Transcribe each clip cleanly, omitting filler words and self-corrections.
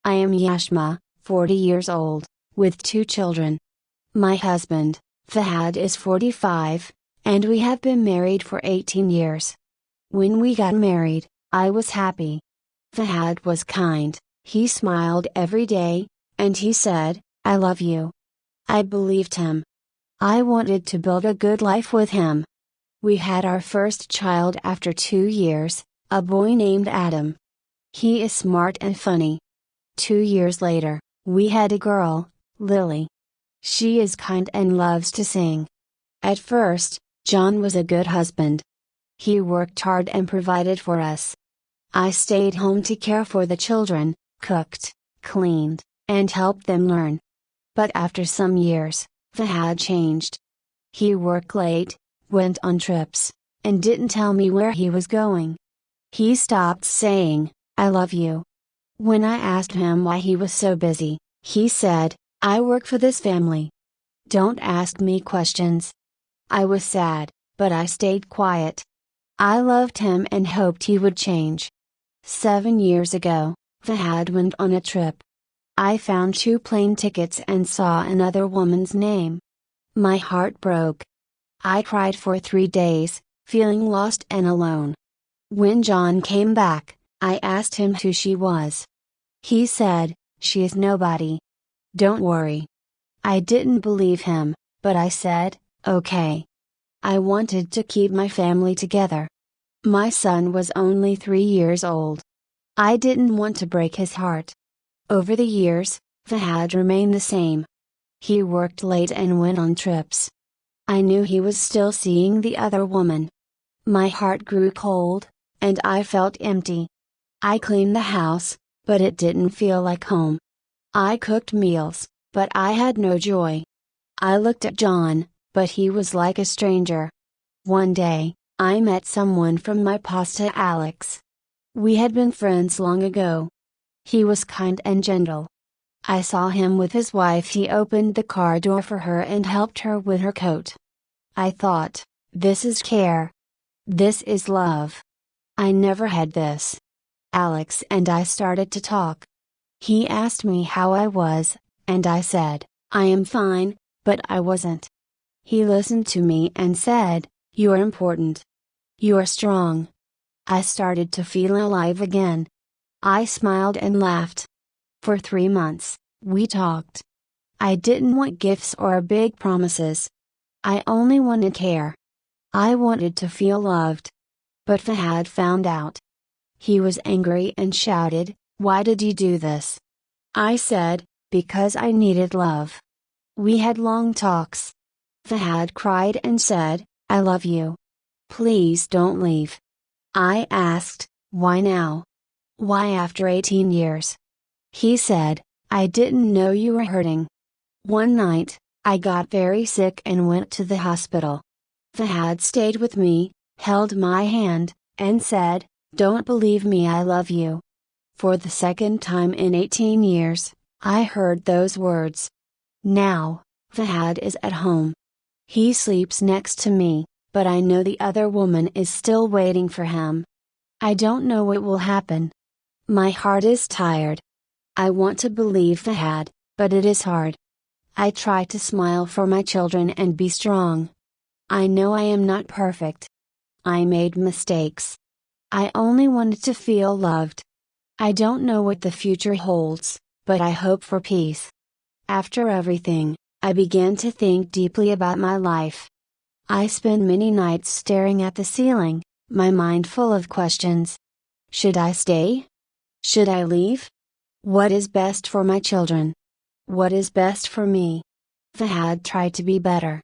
I am Yashma, 40 years old, with 2 children. My husband, Fahad, is 45, and we have been married for 18 years. When we got married, I was happy. Fahad was kind, he smiled every day, and he said, "I love you." I believed him. I wanted to build a good life with him. We had our first child after 2 years, a boy named Adam. He is smart and funny. 2 years later, we had a girl, Lily. She is kind and loves to sing. At first, John was a good husband. He worked hard and provided for us. I stayed home to care for the children, cooked, cleaned, and helped them learn. But after some years, Fahad changed. He worked late, went on trips, and didn't tell me where he was going. He stopped saying, "I love you." When I asked him why he was so busy, he said, "I work for this family. Don't ask me questions." I was sad, but I stayed quiet. I loved him and hoped he would change. 7 years ago, Fahad went on a trip. I found 2 plane tickets and saw another woman's name. My heart broke. I cried for 3 days, feeling lost and alone. When John came back, I asked him who she was. He said, "She is nobody. Don't worry." I didn't believe him, but I said, "Okay." I wanted to keep my family together. My son was only 3 years old. I didn't want to break his heart. Over the years, Fahad remained the same. He worked late and went on trips. I knew he was still seeing the other woman. My heart grew cold, and I felt empty. I cleaned the house, but it didn't feel like home. I cooked meals, but I had no joy. I looked at John, but he was like a stranger. One day, I met someone from my pasta, Alex. We had been friends long ago. He was kind and gentle. I saw him with his wife. He opened the car door for her and helped her with her coat. I thought, this is care. This is love. I never had this. Alex and I started to talk. He asked me how I was, and I said, "I am fine," but I wasn't. He listened to me and said, "You're important. You're strong." I started to feel alive again. I smiled and laughed. For 3 months, we talked. I didn't want gifts or big promises. I only wanted care. I wanted to feel loved. But Fahad found out. He was angry and shouted, "Why did you do this?" I said, "Because I needed love." We had long talks. Fahad cried and said, "I love you. Please don't leave." I asked, "Why now? Why after 18 years?" He said, "I didn't know you were hurting." One night, I got very sick and went to the hospital. Fahad stayed with me, held my hand, and said, "Don't believe me, I love you." For the second time in 18 years, I heard those words. Now, Fahad is at home. He sleeps next to me, but I know the other woman is still waiting for him. I don't know what will happen. My heart is tired. I want to believe Fahad, but it is hard. I try to smile for my children and be strong. I know I am not perfect. I made mistakes. I only wanted to feel loved. I don't know what the future holds, but I hope for peace. After everything, I began to think deeply about my life. I spent many nights staring at the ceiling, my mind full of questions. Should I stay? Should I leave? What is best for my children? What is best for me? Fahad tried to be better.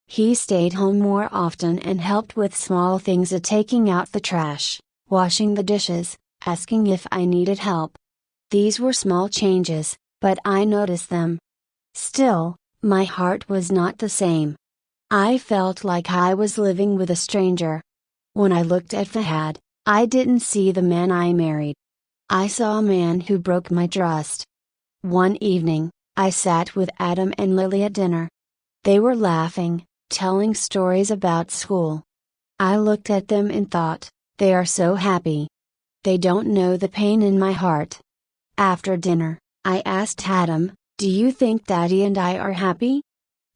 He stayed home more often and helped with small things, taking out the trash, washing the dishes, asking if I needed help. These were small changes, but I noticed them. Still, my heart was not the same. I felt like I was living with a stranger. When I looked at Fahad, I didn't see the man I married. I saw a man who broke my trust. One evening, I sat with Adam and Lily at dinner. They were laughing, telling stories about school. I looked at them and thought, they are so happy. They don't know the pain in my heart. After dinner, I asked Adam, "Do you think Daddy and I are happy?"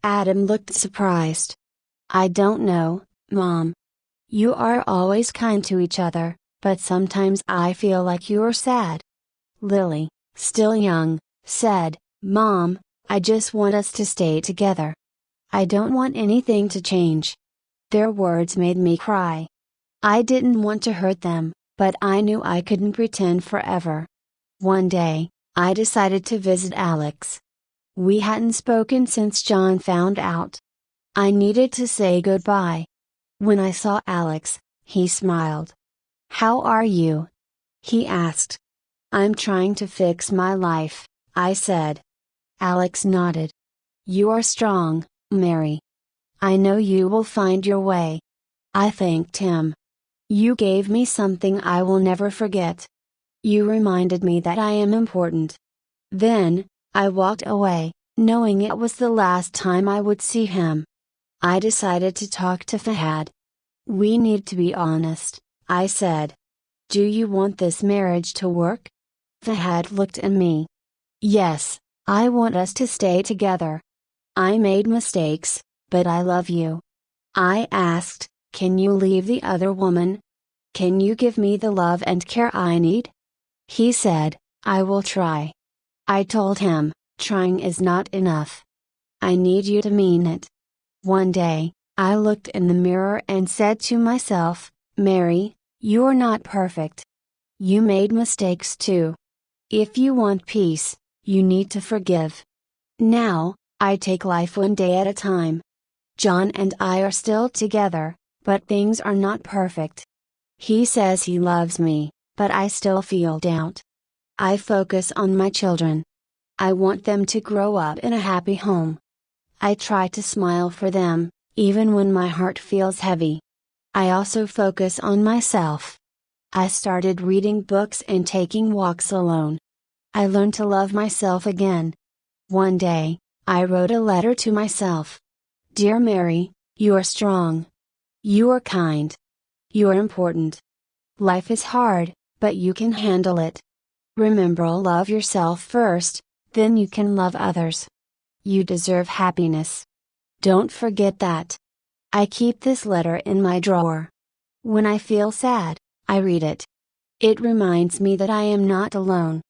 Adam looked surprised. "I don't know, Mom. You are always kind to each other, but sometimes I feel like you're sad." Lily, still young, said, "Mom, I just want us to stay together. I don't want anything to change." Their words made me cry. I didn't want to hurt them, but I knew I couldn't pretend forever. One day, I decided to visit Alex. We hadn't spoken since John found out. I needed to say goodbye. When I saw Alex, he smiled. "How are you?" he asked. "I'm trying to fix my life," I said. Alex nodded. "You are strong, Mary. I know you will find your way." I thanked him. "You gave me something I will never forget. You reminded me that I am important." Then, I walked away, knowing it was the last time I would see him. I decided to talk to Fahad. "We need to be honest," I said. "Do you want this marriage to work?" Fahad looked at me. "Yes, I want us to stay together. I made mistakes, but I love you." I asked, "Can you leave the other woman? Can you give me the love and care I need?" He said, "I will try." I told him, "Trying is not enough. I need you to mean it." One day, I looked in the mirror and said to myself, "Mary, you're not perfect. You made mistakes too. If you want peace, you need to forgive." Now, I take life one day at a time. John and I are still together, but things are not perfect. He says he loves me, but I still feel doubt. I focus on my children. I want them to grow up in a happy home. I try to smile for them, even when my heart feels heavy. I also focus on myself. I started reading books and taking walks alone. I learned to love myself again. One day, I wrote a letter to myself. "Dear Mary, you are strong. You are kind. You are important. Life is hard, but you can handle it. Remember, love yourself first, then you can love others. You deserve happiness. Don't forget that." I keep this letter in my drawer. When I feel sad, I read it. It reminds me that I am not alone.